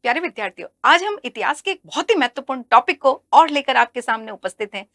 प्यारे विद्यार्थियों, आज हम इतिहास के एक बहुत ही महत्वपूर्ण टॉपिक को और लेकर आपके सामने उपस्थित हैं।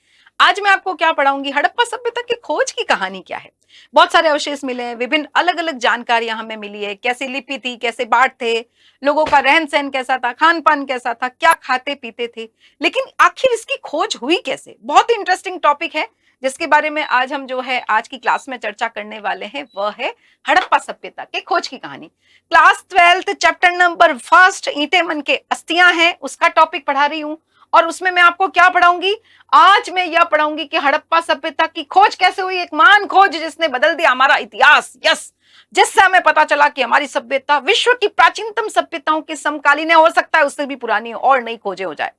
आज मैं आपको क्या पढ़ाऊंगी, हड़प्पा सभ्यता की खोज की कहानी क्या है। बहुत सारे अवशेष मिले हैं, विभिन्न अलग अलग जानकारियां हमें मिली है, कैसे लिपि थी, कैसे बाट थे, लोगों का रहन सहन कैसा था, खान पान कैसा था, क्या खाते पीते थे, लेकिन आखिर इसकी खोज हुई कैसे। बहुत ही इंटरेस्टिंग टॉपिक है जिसके बारे में आज हम जो है आज की क्लास में चर्चा करने वाले हैं, वह है हड़प्पा सभ्यता के खोज की कहानी। क्लास 12 चैप्टर नंबर फर्स्ट ईंटे मन के अस्थियां हैं, उसका टॉपिक पढ़ा रही हूं। और उसमें मैं आपको क्या पढ़ाऊंगी, आज मैं यह पढ़ाऊंगी कि हड़प्पा सभ्यता की खोज कैसे हुई, एक महान खोज जिसने बदल दिया हमारा इतिहास। यस, जिससे हमें पता चला कि हमारी सभ्यता विश्व की प्राचीनतम सभ्यताओं के समकालीन है, हो सकता है उससे भी पुरानी और नई खोजें हो जाए,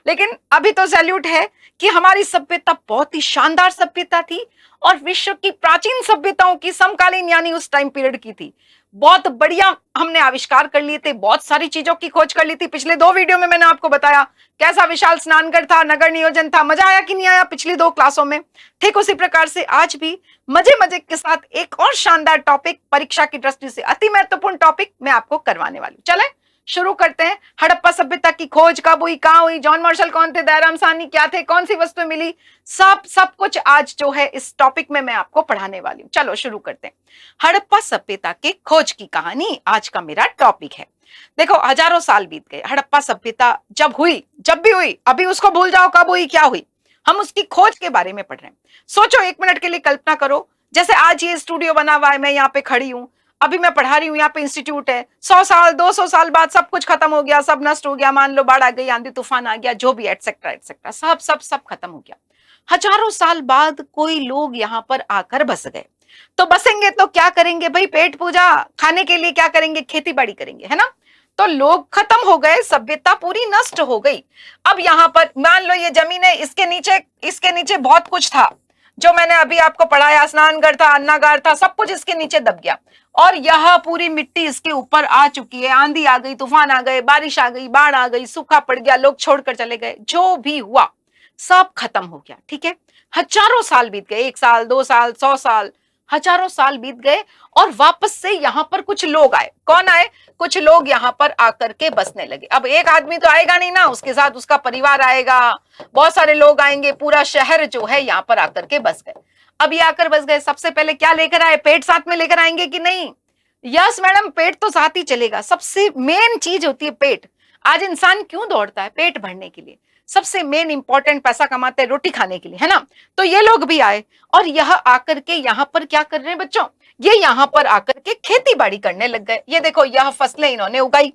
लेकिन अभी तो सैल्यूट है कि हमारी सभ्यता बहुत ही शानदार सभ्यता थी और विश्व की प्राचीन सभ्यताओं की समकालीन यानी उस टाइम पीरियड की थी। बहुत बढ़िया हमने आविष्कार कर लिए थे, बहुत सारी चीजों की खोज कर ली थी। पिछले 2 वीडियो में मैंने आपको बताया कैसा विशाल स्नानगढ़ था, नगर नियोजन था, मजा आया कि नहीं आया पिछली 2 क्लासों में। ठीक उसी प्रकार से आज भी मजे मजे के साथ एक और शानदार टॉपिक, परीक्षा की दृष्टि से अति महत्वपूर्ण टॉपिक मैं आपको करवाने वाली हूं। चले शुरू करते हैं। हड़प्पा सभ्यता की खोज कब हुई, कहां हुई, जॉन मार्शल कौन थे, दयाराम साहनी क्या थे, कौन सी वस्तुएं मिली, सब कुछ आज जो है इस टॉपिक में मैं आपको पढ़ाने वाली हूं। चलो शुरू करते हैं। हड़प्पा सभ्यता के खोज की कहानी आज का मेरा टॉपिक है। देखो, हजारों साल बीत गए, हड़प्पा सभ्यता जब हुई, जब भी हुई, अभी उसको भूल जाओ कब हुई क्या हुई, हम उसकी खोज के बारे में पढ़ रहे हैं। सोचो, 1 मिनट के लिए कल्पना करो, जैसे आज ये स्टूडियो बना हुआ है, मैं यहाँ पे खड़ी हूं, अभी मैं पढ़ा रही हूँ, यहाँ पे इंस्टीट्यूट है। 100 साल 200 साल बाद सब कुछ खत्म हो गया, सब नष्ट हो गया, मान लो बाढ़ आ गई, आंधी तूफान आ गया, जो भी एटसेट्रा एटसेट्रा, सब खत्म हो गया। हजारों साल बाद कोई लोग यहाँ पर आकर बस गए, तो बसेंगे तो क्या करेंगे भाई, पेट पूजा, खाने के लिए क्या करेंगे, खेती बाड़ी करेंगे, है ना। तो लोग खत्म हो गए, सभ्यता पूरी नष्ट हो गई। अब यहाँ पर मान लो ये जमीन है, इसके नीचे बहुत कुछ था जो मैंने अभी आपको पढ़ाया, स्नानगढ़ था, अन्नागार था, सब कुछ इसके नीचे दब गया और यह पूरी मिट्टी इसके ऊपर आ चुकी है। आंधी आ गई, तूफान आ गए, बारिश आ गई, बाढ़ आ गई, सूखा पड़ गया, लोग छोड़कर चले गए, जो भी हुआ सब खत्म हो गया। ठीक है, हजारों साल बीत गए, 1 साल 2 साल 100 साल, हजारों साल बीत गए और वापस से यहाँ पर कुछ लोग आए। कौन आए? कुछ लोग यहाँ पर आकर के बसने लगे। अब एक आदमी तो आएगा नहीं ना, उसके साथ उसका परिवार आएगा, बहुत सारे लोग आएंगे, पूरा शहर जो है यहाँ पर आकर के बस गए। अब ये आकर बस गए, सबसे पहले क्या लेकर आए, पेट साथ में लेकर आएंगे कि नहीं? यस मैडम, पेट तो साथ ही चलेगा, सबसे मेन चीज होती है पेट। आज इंसान क्यों दौड़ता है? पेट भरने के लिए, सबसे मेन इंपॉर्टेंट, पैसा कमाते हैं रोटी खाने के लिए, है ना। तो ये लोग भी आए और यह आकर के यहाँ पर क्या कर रहे हैं बच्चों, ये यहाँ पर आकर के खेती बाड़ी करने लग गए। ये देखो, यह फसलें इन्होंने उगाई,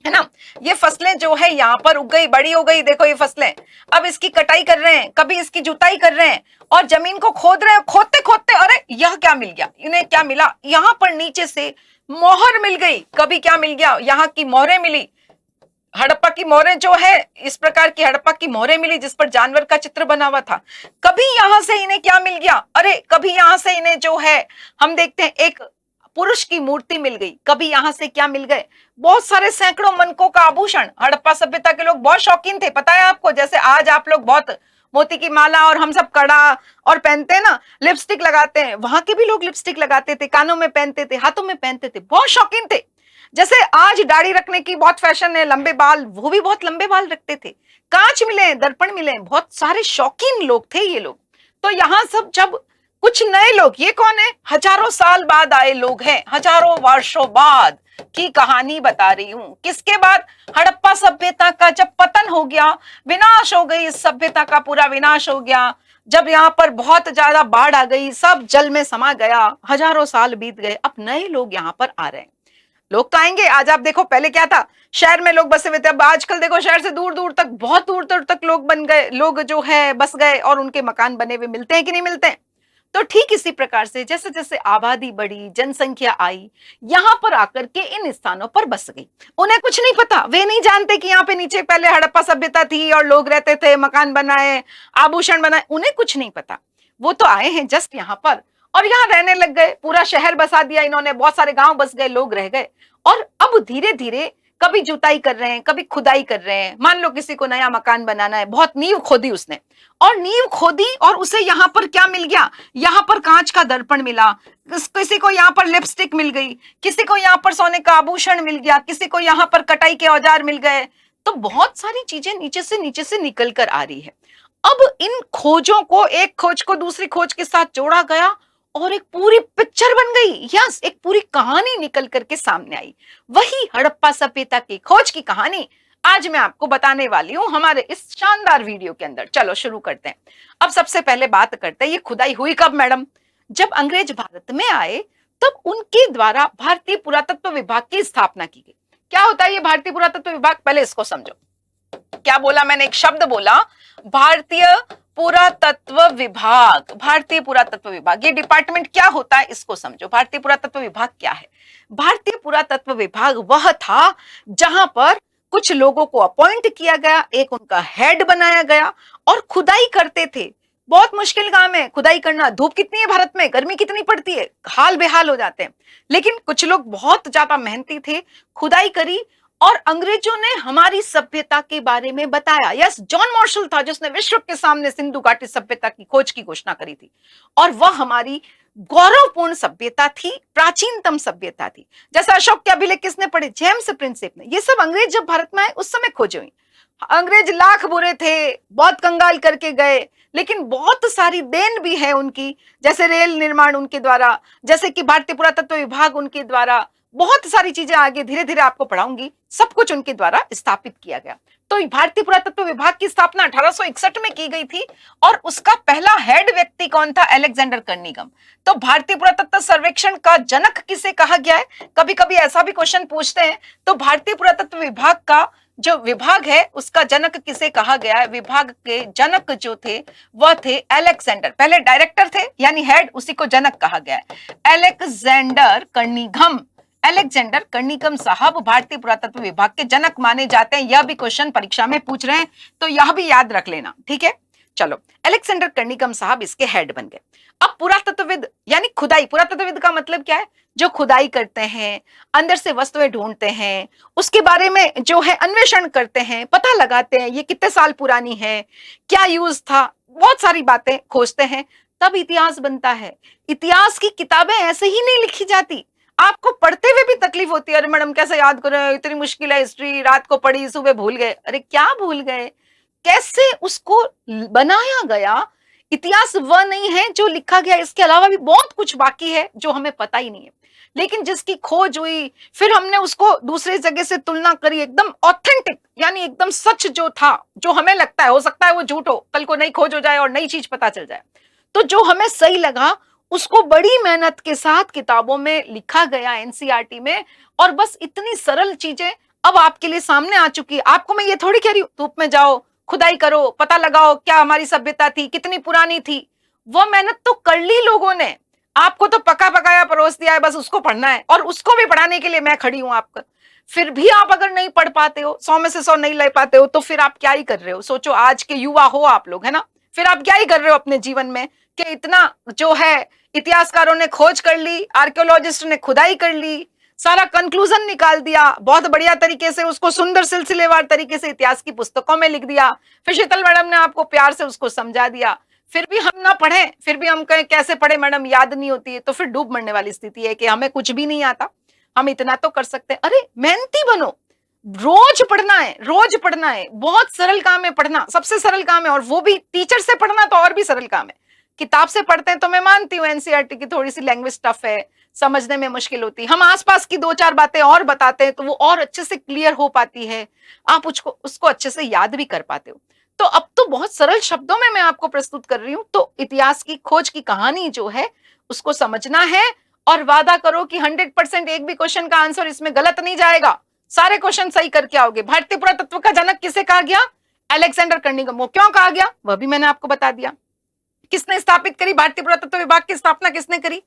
है ना। ये फसलें जो है यहाँ पर उग गई, बड़ी हो गई, देखो ये फसलें। अब इसकी कटाई कर रहे हैं, कभी इसकी जुताई कर रहे हैं और जमीन को खोद रहे हैं। खोदते खोदते अरे यह क्या मिल गया, इन्हें क्या मिला, यहाँ पर नीचे से मोहर मिल गई। कभी क्या मिल गया, यहाँ की मोहरें मिली, हड़प्पा की मोहरें जो है, इस प्रकार की हड़प्पा की मोहरें मिली जिस पर जानवर का चित्र बना हुआ था। कभी यहां से इन्हें क्या मिल गया, अरे कभी यहां से इन्हें जो है हम देखते हैं एक पुरुष की मूर्ति मिल गई। कभी यहां से क्या मिल गए, बहुत सारे सैकड़ों मनकों का आभूषण। हड़प्पा सभ्यता के लोग बहुत शौकीन थे, पता है आपको। जैसे आज आप लोग बहुत मोती की माला और हम सब कड़ा और पहनते हैं ना, लिपस्टिक लगाते हैं, वहां के भी लोग लिपस्टिक लगाते थे, कानों में पहनते थे, हाथों में पहनते थे, बहुत शौकीन थे। जैसे आज दाढ़ी रखने की बहुत फैशन है, लंबे बाल, वो भी बहुत लंबे बाल रखते थे। कांच मिले, दर्पण मिले, बहुत सारे शौकीन लोग थे ये लोग। तो यहाँ सब जब कुछ नए लोग, ये कौन है, हजारों साल बाद आए लोग हैं, हजारों वर्षों बाद की कहानी बता रही हूं। किसके बाद? हड़प्पा सभ्यता का जब पतन हो गया, विनाश हो गई, इस सभ्यता का पूरा विनाश हो गया। जब यहाँ पर बहुत ज्यादा बाढ़ आ गई, सब जल में समा गया, हजारों साल बीत गए, अब नए लोग यहाँ पर आ रहे हैं। लोग तो आएंगे। आज आप देखो, पहले क्या था, शहर में लोग बसे हुए थे, अब आजकल देखो शहर से दूर दूर तक, बहुत दूर दूर तक लोग बन गए, लोग जो है बस गए और उनके मकान बने हुए मिलते हैं कि नहीं मिलते हैं। तो ठीक इसी प्रकार से जैसे जैसे आबादी बढ़ी, जनसंख्या आई, यहाँ पर आकर के इन स्थानों पर बस गई। उन्हें कुछ नहीं पता, वे नहीं जानते कि यहाँ पे नीचे पहले हड़प्पा सभ्यता थी और लोग रहते थे, मकान बनाए, आभूषण बनाए, उन्हें कुछ नहीं पता। वो तो आए हैं जस्ट यहाँ पर और यहाँ रहने लग गए, पूरा शहर बसा दिया इन्होंने, बहुत सारे गांव बस गए, लोग रह गए। और अब धीरे धीरे कभी जुताई कर रहे हैं, कभी खुदाई कर रहे हैं। मान लो किसी को नया मकान बनाना है, बहुत नींव खोदी उसने, और नींव खोदी और उसे यहाँ पर क्या मिल गया, यहाँ पर कांच का दर्पण मिला, किसी को यहाँ पर लिपस्टिक मिल गई, किसी को यहाँ पर सोने का आभूषण मिल गया, किसी को यहाँ पर कटाई के औजार मिल गए। तो बहुत सारी चीजें नीचे से निकल कर आ रही है। अब इन खोजों को, एक खोज को दूसरी खोज के साथ जोड़ा गया और एक पूरी पिक्चर बन गई। यस, एक पूरी कहानी निकल करके सामने आई। वही हड़प्पा सभ्यता की खोज की कहानी आज मैं आपको बताने वाली हूं हमारे इस शानदार वीडियो के अंदर। चलो शुरू करते हैं। अब सबसे पहले बात करते हैं, ये खुदाई हुई कब मैडम? जब अंग्रेज भारत में आए तब उनके द्वारा भारतीय पुरातत्व विभाग की स्थापना की गई। क्या होता है ये भारतीय पुरातत्व विभाग? पहले इसको समझो। क्या बोला मैंने? एक शब्द बोला, भारतीय पुरातत्व विभाग। भारतीय पुरातत्व विभाग, ये डिपार्टमेंट क्या होता है इसको समझो। भारतीय पुरातत्व विभाग क्या है? भारतीय पुरातत्व विभाग वह था जहां पर कुछ लोगों को अपॉइंट किया गया, एक उनका हेड बनाया गया और खुदाई करते थे। बहुत मुश्किल काम है खुदाई करना। धूप कितनी है भारत में, गर्मी कितनी पड़ती है, हाल बेहाल हो जाते हैं। लेकिन कुछ लोग बहुत ज्यादा मेहनती थे, खुदाई करी और अंग्रेजों ने हमारी सभ्यता के बारे में बताया। यस, जॉन मार्शल था जिसने विश्व के सामने सिंधु घाटी सभ्यता की खोज की घोषणा करी थी, और वह हमारी गौरवपूर्ण सभ्यता थी, प्राचीनतम सभ्यता थी। जैसे अशोक के अभिलेख किसने पढ़े? जेम्स प्रिंसेप ने। ये सब अंग्रेज जब भारत में आए उस समय खोजे हुई। अंग्रेज लाख बुरे थे, बहुत कंगाल करके गए, लेकिन बहुत सारी देन भी है उनकी, जैसे रेल निर्माण उनके द्वारा, जैसे कि भारतीय पुरातत्व विभाग उनके द्वारा, बहुत सारी चीजें आगे धीरे धीरे आपको पढ़ाऊंगी। सब कुछ उनके द्वारा स्थापित किया गया। तो भारतीय पुरातत्व विभाग की स्थापना 1861 में की गई थी और उसका पहला हेड व्यक्ति कौन था? Alexander Kernighan. तो भारतीय पुरातत्व सर्वेक्षण का जनक किसे कहा गया है? कभी कभी ऐसा भी क्वेश्चन पूछते हैं। तो भारतीय पुरातत्व विभाग का जो विभाग है उसका जनक किसे कहा गया है? विभाग के जनक जो थे वह थे अलेक्जेंडर। पहले डायरेक्टर थे यानी हेड, उसी को जनक कहा गया है। Alexander Kernighan. अलेक्जेंडर कर्निघन साहब भारतीय पुरातत्व विभाग के जनक माने जाते हैं। यह भी क्वेश्चन परीक्षा में पूछ रहे हैं तो यह भी याद रख लेना, ठीक है। चलो, अलेक्जेंडर कर्निघन साहब इसके हेड बन गए। अब पुरातत्वविद यानी खुदाई, पुरातत्वविद का मतलब क्या है? जो खुदाई करते हैं, अंदर से वस्तुएं ढूंढते हैं, उसके बारे में जो है अन्वेषण करते हैं, पता लगाते हैं ये कितने साल पुरानी है, क्या यूज था, बहुत सारी बातें खोजते हैं, तब इतिहास बनता है। इतिहास की किताबें ऐसे ही नहीं लिखी जाती, आपको पढ़ते हुए भी तकलीफ होती है। अरे मैडम कैसे याद करें, इतनी मुश्किल है हिस्ट्री, रात को पढ़ी सुबह भूल गए। अरे क्या भूल गए, कैसे उसको बनाया गया। इतिहास वह नहीं है जो लिखा गया, इसके अलावा भी बहुत कुछ बाकी है जो हमें पता ही नहीं है। लेकिन जिसकी खोज हुई, फिर हमने उसको दूसरे जगह से तुलना करी, एकदम ऑथेंटिक यानी एकदम सच जो था, जो हमें लगता है, हो सकता है वो झूठ हो, कल को नई खोज हो जाए और नई चीज पता चल जाए, तो जो हमें सही लगा उसको बड़ी मेहनत के साथ किताबों में लिखा गया, एनसीईआरटी में। और बस इतनी सरल चीजें अब आपके लिए सामने आ चुकी है। आपको मैं ये थोड़ी कह रही हूं धूप में जाओ, खुदाई करो, पता लगाओ क्या हमारी सभ्यता थी, कितनी पुरानी थी। वो मेहनत तो कर ली लोगों ने, आपको तो पका पकाया परोस दिया है, बस उसको पढ़ना है। और उसको भी पढ़ाने के लिए मैं खड़ी हूं आपका। फिर भी आप अगर नहीं पढ़ पाते हो, 100 में से 100 नहीं ले पाते हो, तो फिर आप क्या ही कर रहे हो? सोचो, आज के युवा हो आप लोग, है ना, फिर आप क्या ही कर रहे हो अपने जीवन में कि इतना जो है इतिहासकारों ने खोज कर ली, आर्कियोलॉजिस्ट ने खुदाई कर ली, सारा कंक्लूजन निकाल दिया, बहुत बढ़िया तरीके से उसको सुंदर सिलसिलेवार तरीके से इतिहास की पुस्तकों में लिख दिया, फिर शीतल मैडम ने आपको प्यार से उसको समझा दिया। फिर भी हम ना पढ़े, फिर भी हम कहें कैसे पढ़े मैडम, याद नहीं होती है, तो फिर डूब मरने वाली स्थिति है कि हमें कुछ भी नहीं आता, हम इतना तो कर सकते हैं। अरे मेहनती बनो, रोज पढ़ना है, रोज पढ़ना है। बहुत सरल काम है पढ़ना, सबसे सरल काम है, और वो भी टीचर से पढ़ना तो और भी सरल काम है। किताब से पढ़ते हैं तो मैं मानती हूँ एनसीईआरटी की थोड़ी सी लैंग्वेज टफ है, समझने में मुश्किल होती है। हम आसपास की 2-4 बातें और बताते हैं तो वो और अच्छे से क्लियर हो पाती है, आप उसको अच्छे से याद भी कर पाते हो। तो अब तो बहुत सरल शब्दों में मैं आपको प्रस्तुत कर रही हूँ। तो इतिहास की खोज की कहानी जो है उसको समझना है, और वादा करो कि 100% एक भी क्वेश्चन का आंसर इसमें गलत नहीं जाएगा, सारे क्वेश्चन सही करके आओगे। भारतीय पुरातत्व का जनक किसे कहा गया? Alexander Kernighan. वो क्यों कहा गया वह भी मैंने आपको बता दिया। किसने स्थापित करी? भारतीय पुरातत्व विभाग की स्थापना किसने करी?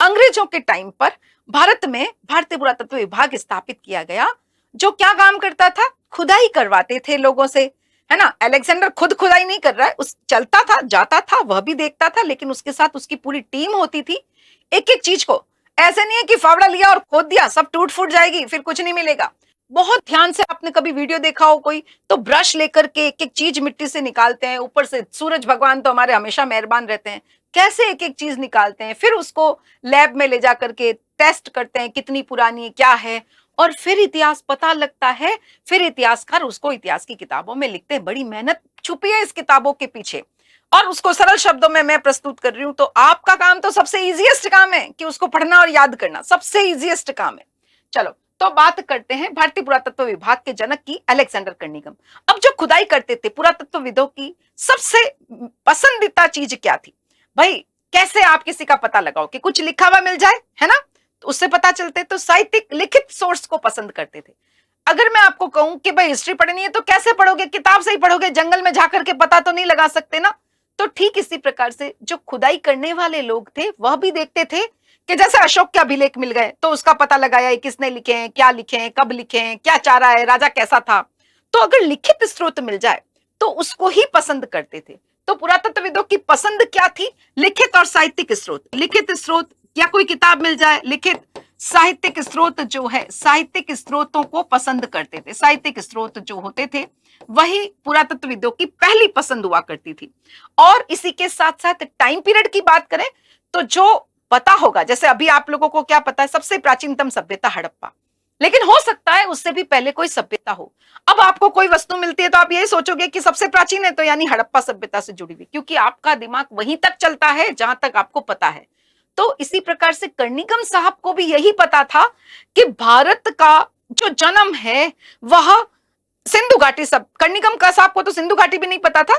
अंग्रेजों के टाइम पर भारत में भारतीय पुरातत्व विभाग स्थापित किया गया, जो क्या काम करता था? खुदाई करवाते थे लोगों से, है ना। अलेक्जेंडर खुद खुदाई नहीं कर रहा है, उस चलता था, जाता था, वह भी देखता था, लेकिन उसके साथ उसकी पूरी टीम होती थी। एक एक चीज को, ऐसे नहीं है कि फावड़ा लिया और खोद दिया सब टूट फूट जाएगी फिर कुछ नहीं मिलेगा। बहुत ध्यान से आपने कभी वीडियो देखा हो कोई, तो ब्रश लेकर के एक एक चीज मिट्टी से निकालते हैं, ऊपर से सूरज भगवान तो हमारे हमेशा मेहरबान रहते हैं, कैसे एक एक चीज निकालते हैं, फिर उसको लैब में ले जा करके टेस्ट करते हैं कितनी पुरानी है क्या है, और फिर इतिहास पता लगता है। फिर इतिहासकार उसको इतिहास की किताबों में लिखते हैं। बड़ी मेहनत छुपी है इस किताबों के पीछे, और उसको सरल शब्दों में मैं प्रस्तुत कर रही हूं। तो आपका काम तो सबसे इजीएस्ट काम है कि उसको पढ़ना और याद करना, सबसे इजीएस्ट काम है। चलो, तो बात करते हैं भारतीय पुरातत्व विभाग के जनक की, अलेक्जेंडर कर्निघन। अब जो खुदाई करते थे पुरातत्वविदों की सबसे पसंदीदा चीज क्या थी भाई? कैसे आप किसी का पता लगाओ कि कुछ लिखा हुआ मिल जाए, है ना, तो उससे पता चलते। तो साहित्यिक लिखित सोर्स को पसंद करते थे। अगर मैं आपको कहूं कि भाई हिस्ट्री पढ़नी है तो कैसे पढ़ोगे? किताब से ही पढ़ोगे, जंगल में जाकर के पता तो नहीं लगा सकते ना। तो ठीक इसी प्रकार से जो खुदाई करने वाले लोग थे वह भी देखते थे कि जैसे अशोक के अभिलेख मिल गए तो उसका पता लगाया किसने लिखे हैं, क्या लिखे हैं, कब लिखे हैं, क्या चाह रहा है, राजा कैसा था। तो अगर लिखित स्रोत मिल जाए तो उसको ही पसंद करते थे। तो पुरातत्वविदों की पसंद क्या थी? लिखित और साहित्यिक स्रोत। लिखित स्रोत या कोई किताब मिल जाए, लिखित साहित्यिक स्रोत जो है, साहित्यिक स्रोतों को पसंद करते थे। साहित्यिक स्रोत जो होते थे वही पुरातत्वविदों की पहली पसंद हुआ करती थी। और इसी के साथ साथ टाइम पीरियड की बात करें तो जो पता होगा, जैसे अभी आप लोगों को क्या पता है, सबसे प्राचीनतम सभ्यता हड़प्पा, लेकिन हो सकता है उससे भी पहले कोई सभ्यता हो। अब आपको कोई वस्तु मिलती है तो आप यही सोचोगे कि सबसे प्राचीन है तो यानी हड़प्पा सभ्यता से जुड़ी हुई, क्योंकि आपका दिमाग वहीं तक चलता है जहां तक आपको पता है। तो इसी प्रकार से कर्निघन साहब को भी यही पता था कि भारत का जो जन्म है वह सिंधु घाटी। सब कर्निघन का साहब को तो सिंधु घाटी भी नहीं पता था,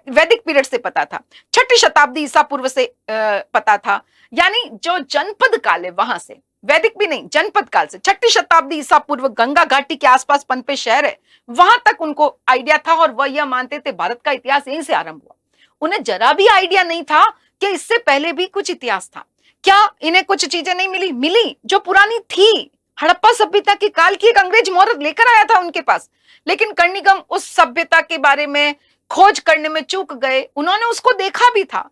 वैदिक पीरियड से पता था, 6ठी शताब्दी ईसा पूर्व से पता था। यानी जो जनपद काल है वहां से, वैदिक भी नहीं, जनपद काल से 6ठी शताब्दी ईसा पूर्व गंगा घाटी के आसपास पनपे शहर है, वहां तक उनको आइडिया था। और वह यह मानते थे भारत का इतिहास यहीं से आरंभ हुआ। उन्हें जरा भी आइडिया नहीं था कि इससे पहले भी कुछ इतिहास था। क्या इन्हें कुछ चीजें नहीं मिली? मिली, जो पुरानी थी। हड़प्पा सभ्यता के काल की एक अंग्रेज मोहर लेकर आया था उनके पास, लेकिन कर्निघन उस सभ्यता के बारे में खोज करने में चूक गए। उन्होंने उसको देखा भी था,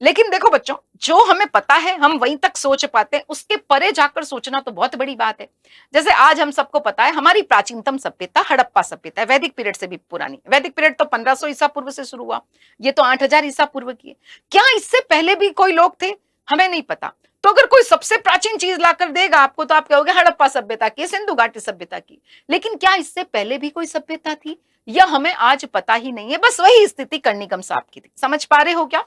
लेकिन देखो बच्चों, जो हमें पता है हम वहीं तक सोच पाते हैं, उसके परे जाकर सोचना तो बहुत बड़ी बात है। जैसे आज हम सबको पता है हमारी प्राचीनतम सभ्यता हड़प्पा सभ्यता है, वैदिक पीरियड से भी पुरानी। वैदिक पीरियड तो 1500 ईसा पूर्व से शुरू हुआ, ये तो 8000 ईसा पूर्व की है। क्या इससे पहले भी कोई लोग थे? हमें नहीं पता। तो अगर कोई सबसे प्राचीन चीज लाकर देगा आपको तो आप कहोगे हड़प्पा सभ्यता की, सिंधु घाटी सभ्यता की। लेकिन क्या इससे पहले भी कोई सभ्यता थी? यह हमें आज पता ही नहीं है। बस वही स्थिति कर्निघन साहब की थी। समझ पा रहे हो क्या?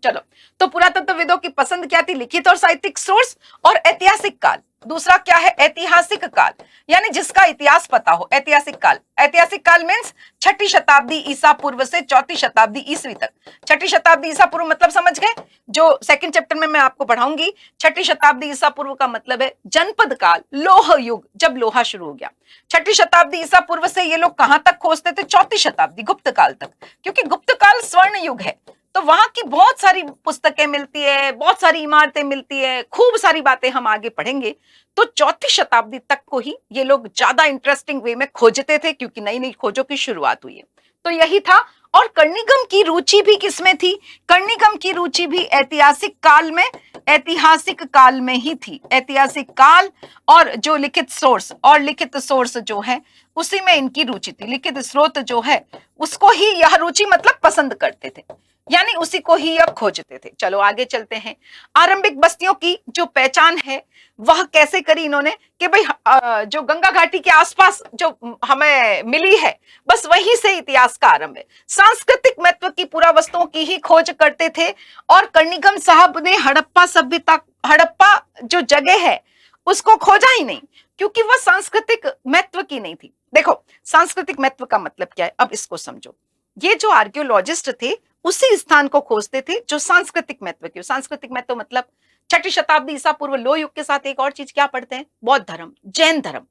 चलो, तो पुरातत्वविदों की पसंद क्या थी? लिखित और साहित्यिक सोर्स और ऐतिहासिक काल। दूसरा क्या है? ऐतिहासिक काल, यानी जिसका इतिहास पता हो। ऐतिहासिक काल, ऐतिहासिक काल मीन्स 6ठी शताब्दी ईसा पूर्व से 4ठी शताब्दी ईसवी तक। 6ठी शताब्दी ईसा पूर्व मतलब समझ गए, जो सेकंड चैप्टर में मैं आपको पढ़ाऊंगी। 6ठी शताब्दी ईसा पूर्व का मतलब है जनपद काल, लोह युग, जब लोहा शुरू हो गया। 6ठी शताब्दी ईसा पूर्व से ये लोग कहां तक खोजते थे? 4ठी शताब्दी, गुप्त काल तक, क्योंकि गुप्त काल स्वर्ण युग है। तो वहां की बहुत सारी पुस्तकें मिलती है, बहुत सारी इमारतें मिलती है, खूब सारी बातें हम आगे पढ़ेंगे। तो 4ठी शताब्दी तक को ही ये लोग ज्यादा इंटरेस्टिंग वे में खोजते थे, क्योंकि नई नई खोजों की शुरुआत हुई है। तो यही था। और कर्निघन की रुचि भी किसमें थी? कर्निघन की रुचि भी ऐतिहासिक काल में, ऐतिहासिक काल में ही थी। ऐतिहासिक काल और जो लिखित सोर्स, और लिखित सोर्स जो है उसी में इनकी रुचि थी। लिखित स्रोत जो है उसको ही यह रुचि मतलब पसंद करते थे, यानी उसी को ही यह खोजते थे। चलो आगे चलते हैं। आरंभिक बस्तियों की जो पहचान है वह कैसे करी इन्होंने कि भाई जो गंगा घाटी के आसपास जो हमें मिली है बस वहीं से इतिहास का आरंभ है। सांस्कृतिक महत्व की पुरावस्तुओं की ही खोज करते थे। और कर्निघन साहब ने हड़प्पा सभ्यता, हड़प्पा जो जगह है उसको खोजा ही नहीं, क्योंकि वह सांस्कृतिक महत्व की नहीं थी। देखो, सांस्कृतिक महत्व का मतलब क्या है, अब इसको समझो। ये जो आर्कियोलॉजिस्ट थे उसी स्थान को खोजते थे जो सांस्कृतिक महत्व की। सांस्कृतिक महत्व मतलब 6ठी शताब्दी ईसा पूर्व लोह युग के साथ एक और चीज क्या पढ़ते हैं? बौद्ध धर्म, जैन धर्म।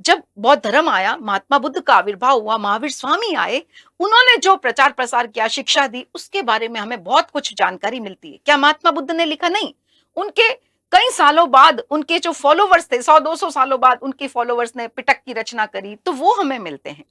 जब बौद्ध धर्म आया, महात्मा बुद्ध का आविर्भाव हुआ, महावीर स्वामी आए, उन्होंने जो प्रचार प्रसार किया, शिक्षा दी, उसके बारे में हमें बहुत कुछ जानकारी मिलती है। क्या महात्मा बुद्ध ने लिखा? नहीं। उनके कई सालों बाद उनके जो फॉलोवर्स थे, 100-200 सालों बाद उनके फॉलोवर्स ने पिटक की रचना करी, तो वो हमें मिलते हैं।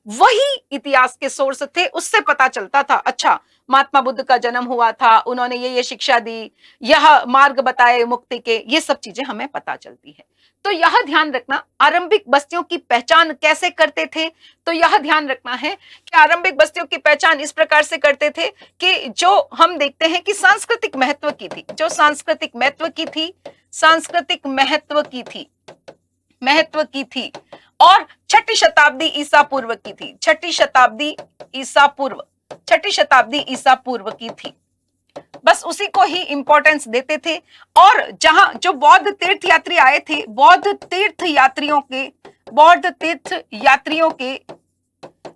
वही इतिहास के सोर्स थे, उससे पता चलता था अच्छा महात्मा बुद्ध का जन्म हुआ था, उन्होंने ये शिक्षा दी, यह मार्ग बताए मुक्ति के, ये सब चीजें हमें पता चलती है। तो यह ध्यान रखना आरंभिक बस्तियों की पहचान कैसे करते थे, तो यह ध्यान रखना है कि आरंभिक बस्तियों की पहचान इस प्रकार से करते थे कि जो हम देखते हैं कि सांस्कृतिक महत्व की थी, जो सांस्कृतिक महत्व की थी, सांस्कृतिक महत्व की थी और छठी शताब्दी ईसा पूर्व की थी, छठी शताब्दी ईसा पूर्व की थी। बस उसी को ही इंपॉर्टेंस देते थे। और जहां जो बौद्ध तीर्थ यात्री आए थे, बौद्ध तीर्थ यात्रियों के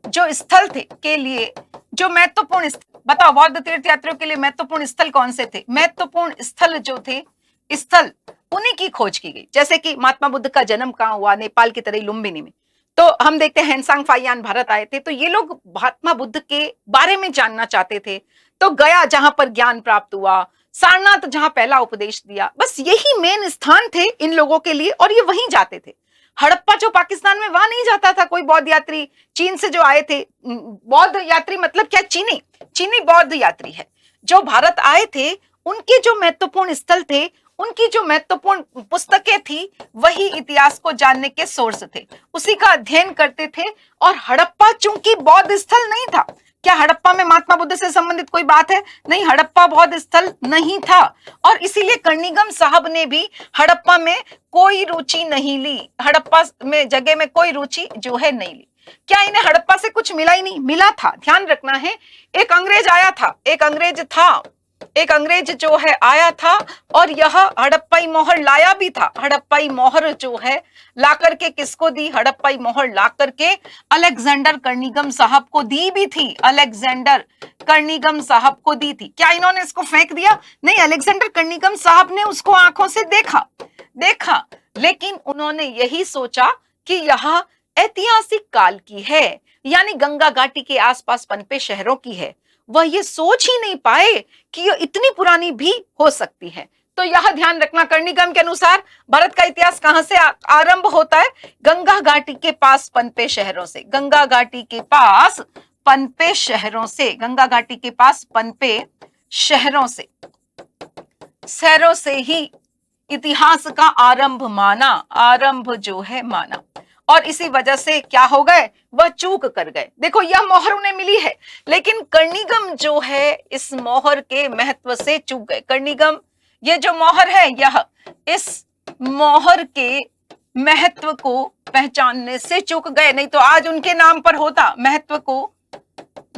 जो स्थल थे के लिए जो महत्वपूर्ण, बताओ बौद्ध तीर्थ यात्रियों के लिए महत्वपूर्ण स्थल कौन से थे? महत्वपूर्ण स्थल जो थे, स्थल उन्हीं की खोज की गई। जैसे कि महात्मा बुद्ध का जन्म कहाँ हुआ? नेपाल की तरह लुम्बिनी में। तो हम देखते हैं हेनसांग फाइयान भारत आए थे, तो ये लोग महात्मा बुद्ध के बारे में जानना चाहते थे। तो गया जहां पर ज्ञान प्राप्त हुआ, सारनाथ जहां पहला उपदेश दिया, बस यही मेन स्थान थे इन लोगों के लिए और ये वहीं जाते थे। हड़प्पा जो पाकिस्तान में, वहां नहीं जाता था कोई बौद्ध यात्री। चीन से जो आए थे बौद्ध यात्री, मतलब क्या? चीनी बौद्ध यात्री है जो भारत आए थे, उनके जो महत्वपूर्ण स्थल थे, उनकी जो महत्वपूर्ण पुस्तकें थी, वही इतिहास को जानने के सोर्स थे, उसी का अध्ययन करते थे। और हड़प्पा चूंकि बौद्ध स्थल नहीं था, क्या हड़प्पा में महात्मा बुद्ध से संबंधित कोई बात है? नहीं, हड़प्पा बौद्ध स्थल नहीं था और इसीलिए कर्णिगम साहब ने भी हड़प्पा में कोई रुचि नहीं ली, हड़प्पा में जगह में कोई रुचि जो है नहीं ली। क्या इन्हें हड़प्पा से कुछ मिला ही नहीं? मिला था। ध्यान रखना है, एक अंग्रेज आया था, एक अंग्रेज जो है आया था और यह हड़प्पाई मोहर लाया भी था। हड़प्पाई मोहर जो है ला करके किसको दी? हड़प्पाई मोहर ला करके अलेक्जेंडर कर्णिगम साहब को दी भी थी, अलेक्जेंडर कर्णिगम साहब को दी थी। क्या इन्होंने इसको फेंक दिया? नहीं, अलेक्जेंडर कर्णिगम साहब ने उसको आंखों से देखा, लेकिन उन्होंने यही सोचा कि यह ऐतिहासिक काल की है, यानी गंगा घाटी के आसपास पनपे शहरों की है। वह ये सोच ही नहीं पाए कि यह इतनी पुरानी भी हो सकती है। तो यह ध्यान रखना, कर्णिगम के अनुसार भारत का इतिहास कहां से आरंभ होता है? गंगा घाटी के पास पनपे शहरों से, गंगा घाटी के पास पनपे शहरों से, गंगा घाटी के पास पनपे शहरों से ही इतिहास का आरंभ माना। और इसी वजह से क्या हो गए? वह चूक कर गए। देखो, यह मोहर उन्हें मिली है, लेकिन कर्णिगम जो है इस मोहर के महत्व से चूक गए। कर्णिगम, ये जो मोहर है, यह इस मोहर के महत्व को पहचानने से चूक गए, नहीं तो आज उनके नाम पर होता। महत्व को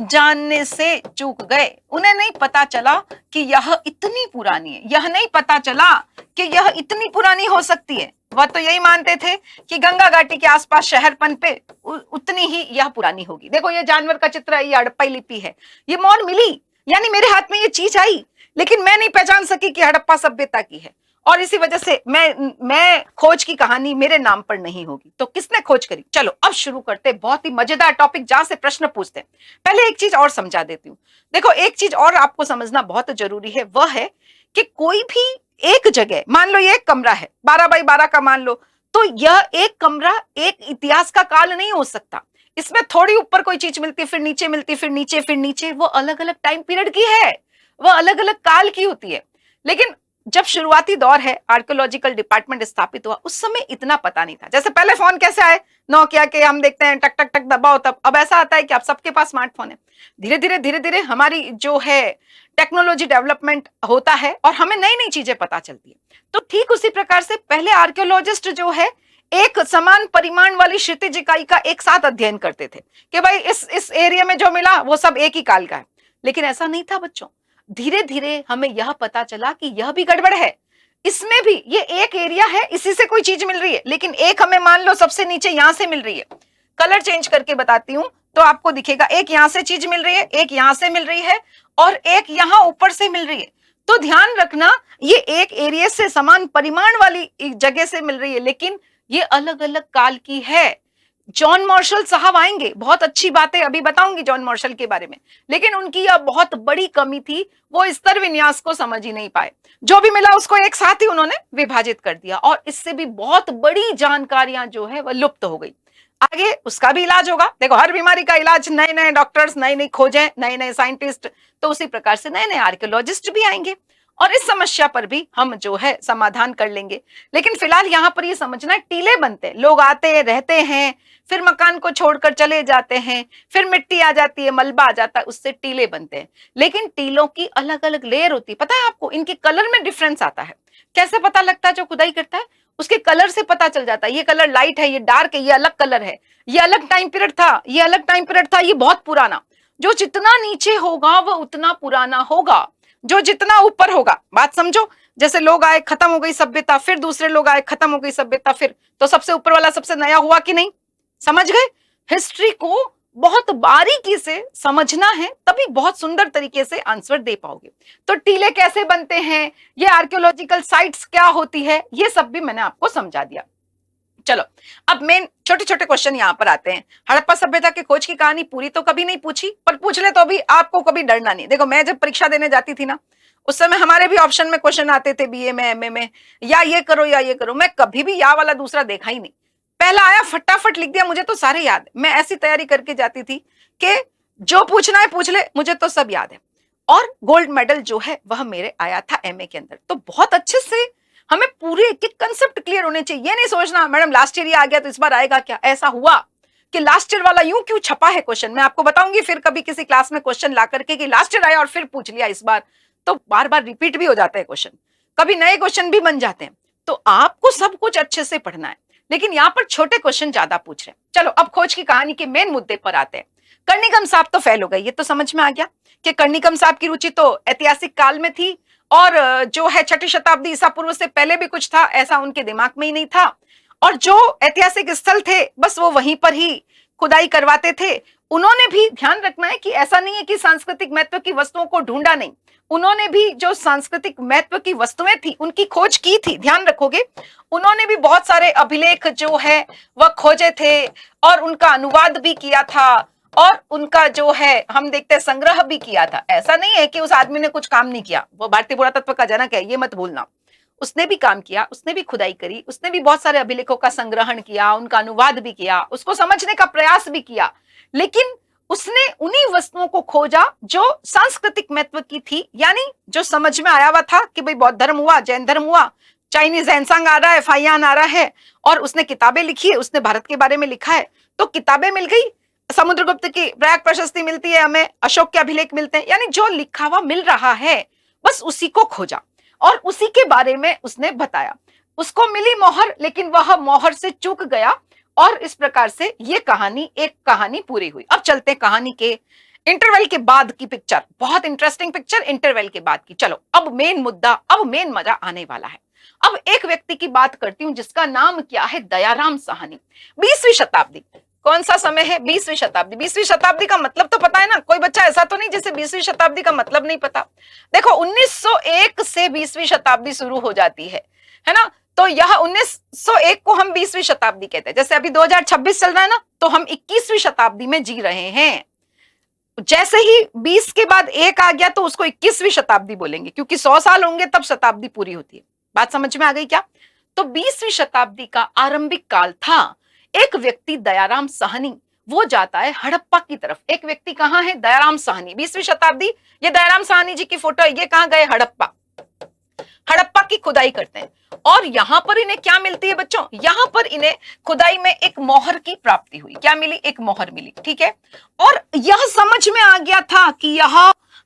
जानने से चूक गए, उन्हें नहीं पता चला कि यह इतनी पुरानी है, यह नहीं पता चला कि यह इतनी पुरानी हो सकती है। वह तो यही मानते थे कि गंगा घाटी के आसपास शहर पनपे, उतनी ही यह पुरानी होगी। देखो, ये जानवर का चित्र है, ये हड़प्पाई लिपि है, ये मोहर मिली, यानी मेरे हाथ में ये चीज आई, लेकिन मैं नहीं पहचान सकी कि हड़प्पा सभ्यता की है, और इसी वजह से मैं खोज की कहानी मेरे नाम पर नहीं होगी। तो किसने खोज करी? चलो अब शुरू करते, बहुत ही मजेदार टॉपिक जहां से प्रश्न पूछते हैं। पहले एक चीज और समझा देती हूँ। देखो, एक चीज और आपको समझना बहुत जरूरी है, वह है कि कोई भी एक जगह, मान लो ये एक कमरा है 12 बाई 12 का, मान लो, तो यह एक कमरा एक इतिहास का काल नहीं हो सकता। इसमें थोड़ी ऊपर कोई चीज मिलती, फिर नीचे मिलती, फिर नीचे, वो अलग अलग टाइम पीरियड की है, वह अलग अलग काल की होती है। लेकिन जब शुरुआती दौर है, आर्कियोलॉजिकल डिपार्टमेंट स्थापित हुआ, उस समय इतना पता नहीं था। जैसे पहले फोन कैसे आए, नोकिया के, हम देखते हैं टक टक टक दबाओ तब, अब ऐसा आता है कि अब सबके पास स्मार्टफोन है। धीरे धीरे हमारी जो है टेक्नोलॉजी डेवलपमेंट होता है और हमें नई नई चीजें पता चलती है। तो ठीक उसी प्रकार से पहले आर्कियोलॉजिस्ट जो है एक समान परिमाण वाली क्षितिज इकाई का एक साथ अध्ययन करते थे कि भाई इस एरिया में जो मिला वो सब एक ही काल का है। लेकिन ऐसा नहीं था बच्चों, धीरे धीरे हमें यह पता चला कि यह भी गड़बड़ है, इसमें भी ये एक एरिया है, इसी से कोई चीज मिल रही है, लेकिन एक हमें मान लो सबसे नीचे यहां से मिल रही है। कलर चेंज करके बताती हूं तो आपको दिखेगा, एक यहां से चीज मिल रही है, एक यहां से मिल रही है और एक यहां ऊपर से मिल रही है। तो ध्यान रखना, ये एक एरिया से समान परिमाण वाली जगह से मिल रही है, लेकिन ये अलग अलग काल की है। जॉन मार्शल साहब आएंगे, बहुत अच्छी बातें अभी बताऊंगी जॉन मार्शल के बारे में, लेकिन उनकी यह बहुत बड़ी कमी थी, वो स्तर विन्यास को समझ ही नहीं पाए। जो भी मिला उसको एक साथ ही उन्होंने विभाजित कर दिया और इससे भी बहुत बड़ी जानकारियां जो है वह लुप्त हो गई। आगे उसका भी इलाज होगा। देखो हर बीमारी का इलाज, नए नए डॉक्टर्स, नई नई खोजें, नए नए साइंटिस्ट, तो उसी प्रकार से नए नए आर्कियोलॉजिस्ट भी आएंगे और इस समस्या पर भी हम जो है समाधान कर लेंगे। लेकिन फिलहाल यहाँ पर ये समझना है, टीले बनते हैं, लोग आते रहते हैं, फिर मकान को छोड़कर चले जाते हैं, फिर मिट्टी आ जाती है, मलबा आ जाता है, उससे टीले बनते हैं। लेकिन टीलों की अलग अलग लेयर होती है, पता है आपको, इनके कलर में डिफरेंस आता है। कैसे पता लगता है? जो खुदाई करता है उसके कलर से पता चल जाता है, ये कलर लाइट है, ये डार्क है, ये अलग कलर है, ये अलग टाइम पीरियड था, ये अलग टाइम पीरियड था, ये बहुत पुराना। जो जितना नीचे होगा वह उतना पुराना होगा, जो जितना ऊपर होगा। बात समझो, जैसे लोग आए, खत्म हो गई सभ्यता, फिर दूसरे लोग आए, खत्म हो गई सभ्यता, फिर तो सबसे ऊपर वाला सबसे नया हुआ कि नहीं? समझ गए? हिस्ट्री को बहुत बारीकी से समझना है, तभी बहुत सुंदर तरीके से आंसर दे पाओगे। तो टीले कैसे बनते हैं, ये आर्कियोलॉजिकल साइट्स क्या होती है, ये सब भी मैंने आपको समझा दिया। चलो अब मेन छोटे छोटे क्वेश्चन यहाँ पर आते हैं। हड़प्पा सभ्यता की खोज की कहानी पूरी तो कभी नहीं पूछी, पर पूछ ले तो भी आपको कभी डरना नहीं। देखो मैं जब परीक्षा देने जाती थी ना, उस समय हमारे भी ऑप्शन में क्वेश्चन आते थे, बीए में, एमए में, या ये करो या ये करो। मैं कभी भी या वाला दूसरा देखा ही नहीं, पहला आया फटाफट लिख दिया, मुझे तो सारे याद है। मैं ऐसी तैयारी करके जाती थी कि जो पूछना है पूछ ले, मुझे तो सब याद है। और गोल्ड मेडल जो है वह मेरे आया था एमए के अंदर। तो बहुत अच्छे से हमें पूरे एक एक कंसेप्ट क्लियर होने चाहिए। ये नहीं सोचना मैडम लास्ट ईयर ये आ गया तो इस बार आएगा क्या। ऐसा हुआ कि लास्ट ईयर वाला यूं क्यों छपा है क्वेश्चन, मैं आपको बताऊंगी फिर कभी किसी क्लास में क्वेश्चन ला करके कि लास्ट ईयर आया और फिर पूछ लिया इस बार, तो बार बार रिपीट भी हो जाते हैं क्वेश्चन, कभी नए क्वेश्चन भी बन जाते हैं। तो आपको सब कुछ अच्छे से पढ़ना है, लेकिन यहाँ पर छोटे क्वेश्चन ज्यादा पूछ रहे हैं। चलो अब खोज की कहानी के मेन मुद्दे पर आते हैं। कर्णिकम साहब तो फेल हो गए, ये तो समझ में आ गया कि कर्णिकम साहब की रुचि तो ऐतिहासिक काल में थी, और जो है 6ठी शताब्दी ईसा पूर्व से पहले भी कुछ था ऐसा उनके दिमाग में ही नहीं था। और जो ऐतिहासिक स्थल थे बस वो वहीं पर ही खुदाई करवाते थे। उन्होंने भी ध्यान रखना है कि ऐसा नहीं है कि सांस्कृतिक महत्व की वस्तुओं को ढूंढा नहीं, उन्होंने भी जो सांस्कृतिक महत्व की वस्तुएं थी उनकी खोज की थी। ध्यान रखोगे, उन्होंने भी बहुत सारे अभिलेख जो है वह खोजे थे और उनका अनुवाद भी किया था, और उनका जो है हम देखते हैं संग्रह भी किया था। ऐसा नहीं है कि उस आदमी ने कुछ काम नहीं किया, वो भारतीय पुरातत्व का जनक है, ये मत भूलना। उसने भी काम किया, उसने भी खुदाई करी, उसने भी बहुत सारे अभिलेखों का संग्रहण किया, उनका अनुवाद भी किया, उसको समझने का प्रयास भी किया। लेकिन उसने उन्हीं वस्तुओं को खोजा जो सांस्कृतिक महत्व की थी, यानी जो समझ में आया हुआ था कि भाई बौद्ध धर्म हुआ, जैन धर्म हुआ, चाइनीज ज़ैनसांग आ रहा है, फाइयान आ रहा है, और उसने किताबें लिखी है, उसने भारत के बारे में लिखा है, तो किताबें मिल गई, समुद्रगुप्त की प्रयाग प्रशस्ति मिलती है हमें, अशोक के अभिलेख मिलते हैं, यानी जो लिखा हुआ मिल रहा है बस उसी को खोजा और उसी के बारे में उसने बताया। उसको मिली मोहर, लेकिन वह मोहर से चूक गया, और इस प्रकार से ये कहानी, एक कहानी पूरी हुई। अब चलते हैं कहानी के इंटरवल के बाद की पिक्चर, बहुत इंटरेस्टिंग पिक्चर इंटरवल के बाद की। चलो अब मेन मुद्दा, अब मेन मजा आने वाला है। अब एक व्यक्ति की बात करती हूं जिसका नाम क्या है, दयाराम साहनी। 20वीं शताब्दी, कौन सा समय है, 20वीं शताब्दी। 20वीं शताब्दी का मतलब तो पता है ना, कोई बच्चा ऐसा तो नहीं जिसे 20वीं शताब्दी का मतलब नहीं पता। देखो 1901 से 20वीं शताब्दी शुरू हो जाती है ना, तो यह 1901 को हम 20वीं शताब्दी कहते हैं। जैसे अभी 2026 चल रहा है ना, तो हम 21वीं शताब्दी में जी रहे हैं। जैसे ही 20 के बाद 1 आ गया तो उसको 21वीं शताब्दी बोलेंगे, क्योंकि 100 साल होंगे तब शताब्दी पूरी होती है। बात समझ में आ गई क्या? तो 20वीं शताब्दी का आरंभिक काल था। एक व्यक्ति दयाराम साहनी, वो जाता है हड़प्पा की तरफ। एक व्यक्ति कहाँ है, दयाराम साहनी, 20वीं शताब्दी। ये दयाराम साहनी जी की फोटो है, ये कहाँ गए, हड़प्पा। हड़प्पा की खुदाई करते हैं, और यहां पर इन्हें क्या मिलती है बच्चों, यहां पर इन्हें खुदाई में एक मोहर की प्राप्ति हुई। क्या मिली, एक मोहर मिली, ठीक है। और यह समझ में आ गया था कि यह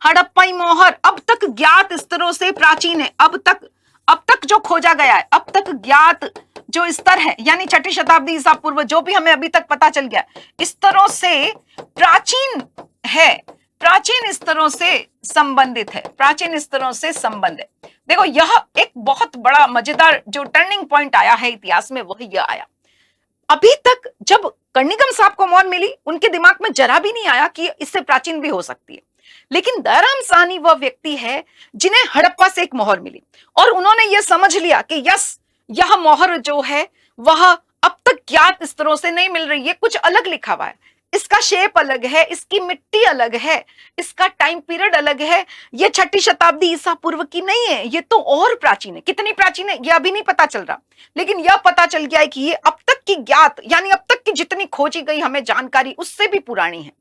हड़प्पाई मोहर अब तक ज्ञात स्तरों से प्राचीन है। अब तक जो खोजा गया है, अब तक ज्ञात जो स्तर है, यानी 6ठी शताब्दी ईसा पूर्व, जो भी हमें अभी तक पता चल गया, स्तरों से प्राचीन है, प्राचीन स्तरों से संबंधित है, प्राचीन स्तरों से संबंधित। देखो यह एक बहुत बड़ा मजेदार जो टर्निंग पॉइंट आया है इतिहास में, वही यह आया। अभी तक जब कर्णिकम साहब को मोहर मिली, उनके दिमाग में जरा भी नहीं आया कि इससे प्राचीन भी हो सकती है। लेकिन दयाराम साहनी वह व्यक्ति है जिन्हें हड़प्पा से एक मोहर मिली, और उन्होंने यह समझ लिया कि यस, यह मोहर जो है वह अब तक ज्ञात स्तरों से नहीं मिल रही है, कुछ अलग लिखा हुआ है। इसका शेप अलग है, इसकी मिट्टी अलग है, इसका टाइम पीरियड अलग है। ये 6ठी शताब्दी ईसा पूर्व की नहीं है, ये तो और प्राचीन है। कितनी प्राचीन है ये अभी नहीं पता चल रहा, लेकिन यह पता चल गया है कि ये अब तक की ज्ञात, यानी अब तक की जितनी खोजी गई हमें जानकारी उससे भी पुरानी है।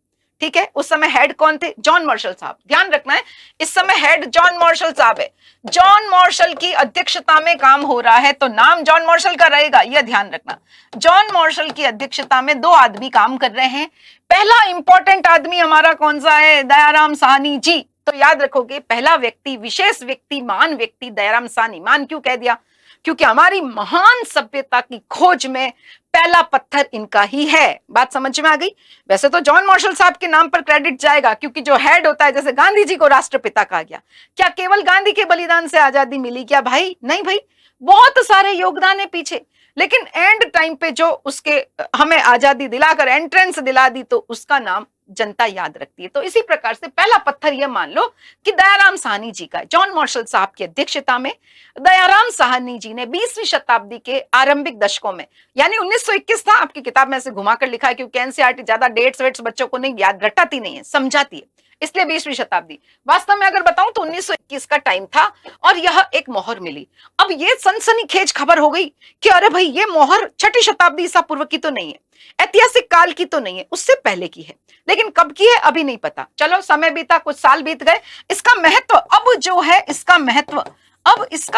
ठीक है, उस समय हेड कौन थे? जॉन मार्शल साहब। ध्यान रखना है, इस समय हेड जॉन मार्शल साहब है। जॉन मार्शल की अध्यक्षता में काम हो रहा है, तो नाम जॉन मार्शल का रहेगा, यह ध्यान रखना। जॉन मार्शल की अध्यक्षता में 2 आदमी काम कर रहे हैं। पहला इंपॉर्टेंट आदमी हमारा कौन सा है? दयाराम साहनी जी। तो याद रखोगे, पहला व्यक्ति, विशेष व्यक्ति, महान व्यक्ति दयाराम साहनी। मान क्यों कह दिया? क्योंकि हमारी महान सभ्यता की खोज में पहला पत्थर इनका ही है। बात समझ में आ गई? वैसे तो जॉन मार्शल साहब के नाम पर क्रेडिट जाएगा, क्योंकि जो हेड होता है, जैसे गांधी जी को राष्ट्रपिता कहा गया, क्या केवल गांधी के बलिदान से आजादी मिली क्या भाई? नहीं भाई, बहुत सारे योगदान है पीछे। लेकिन एंड टाइम पे जो उसके हमें आजादी दिलाकर एंट्रेंस दिला दी, तो उसका नाम जनता याद रखती है। तो इसी प्रकार से पहला पत्थर यह मान लो कि दयाराम साहनी जी का है। जॉन मार्शल साहब की अध्यक्षता में दयाराम साहनी जी ने 20वीं शताब्दी के आरंभिक दशकों में, यानी 1921 था, आपकी किताब में से घुमाकर लिखा है, क्योंकि एनसीईआरटी ज्यादा डेट्स वेट्स बच्चों को नहीं याद, रटाती नहीं है, समझाती है, इसलिए 20वीं शताब्दी। वास्तव में अगर बताऊं तो 1921 का टाइम था और यह एक मोहर मिली। अब ये सनसनीखेज खबर हो गई कि अरे भाई, ये मोहर 6ठी शताब्दी ईसा पूर्व की तो नहीं है, ऐतिहासिक काल की तो नहीं है, उससे पहले की है। लेकिन कब की है अभी नहीं पता। चलो समय बीता, कुछ साल बीत गए, इसका महत्व अब जो है, इसका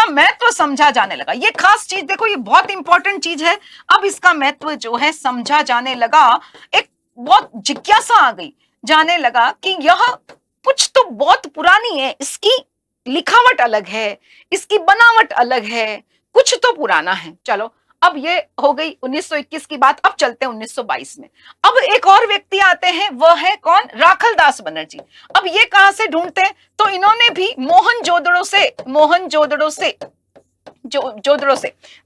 महत्व समझा जाने लगा। ये खास चीज देखो, ये बहुत इंपॉर्टेंट चीज है। अब इसका महत्व जो है समझा जाने लगा, एक बहुत जिज्ञासा आ गई, जाने लगा कि यह कुछ तो बहुत पुरानी है, इसकी लिखावट अलग है, इसकी बनावट अलग है, कुछ तो पुराना है। चलो, अब ये हो गई 1921 की बात। अब चलते हैं 1922 में। अब एक और व्यक्ति आते हैं, वह है कौन? राखलदास बनर्जी। अब ये कहां से ढूंढते हैं? तो इन्होंने भी मोहनजोदड़ो से